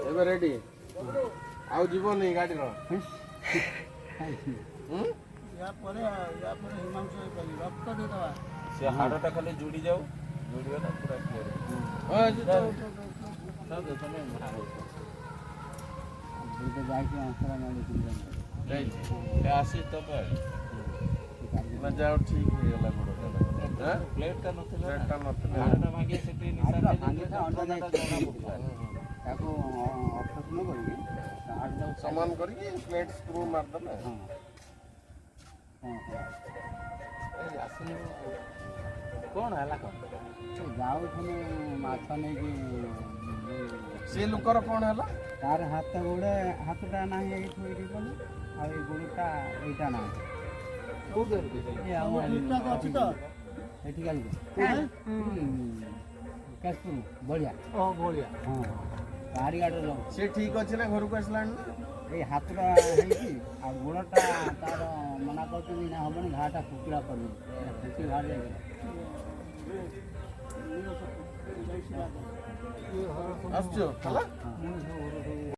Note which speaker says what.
Speaker 1: ଏବେ ରେଡି ଆଉ ଯିବନି ଗାଡ଼ିର
Speaker 2: ସେ ହାଡ଼ଟା ଖାଲି ଯୋଡ଼ି ଯାଉ ଯୋଡ଼ିଗଲା ପୁରା କ୍ଲିୟର ଆସି ତ ଯାଅ ଠିକ ହେଇଗଲା ଗୋଡ଼ଟା ପ୍ଲେଟଟା ନଥିଲା ହାଡ଼ଟା ଭାଙ୍ଗି ସେଠି
Speaker 3: ତାକୁ ଅପରେସନ କରିକି
Speaker 1: ସମାନ କରିକି ପ୍ଲେଟ୍ ସ୍କ୍ରୁ ମାରିଦେଲେ
Speaker 2: କ'ଣ ହେଲା କ'ଣ
Speaker 3: ଯାଉଥିଲୁ ମାଛ ନେଇକି
Speaker 1: ସେ ଲୋକର କ'ଣ ହେଲା
Speaker 3: ତାର ହାତଟା ନାହିଁ ଏଇଠୁ ଏଇଠି କଲୁ ଆଉ ଏଇ ଗୋଡ଼ଟା ଏଇଟା ନାହିଁ ଏଠି କାଲି କାଶପୁର ବଢ଼ିଆ
Speaker 2: ବଢ଼ିଆ
Speaker 3: ହଁ ବାହାରି ଗାଡ଼ିରେ
Speaker 1: ସେ ଠିକ ଅଛି ନା ଘରକୁ ଆସିଲାଣି ନା
Speaker 3: ଏଇ ହାତଟା ହେଇଛି ଆଉ ଗୋଡ଼ଟା ତାର ମନା କରୁଛନ୍ତି ନା ହେବନି ଘାଟା ଫୁକିଲା ପଡ଼ିବ ଫୁକି ବାହାରି ଯାଇଥିଲା
Speaker 1: ଆସୁଛୁ ହେଲା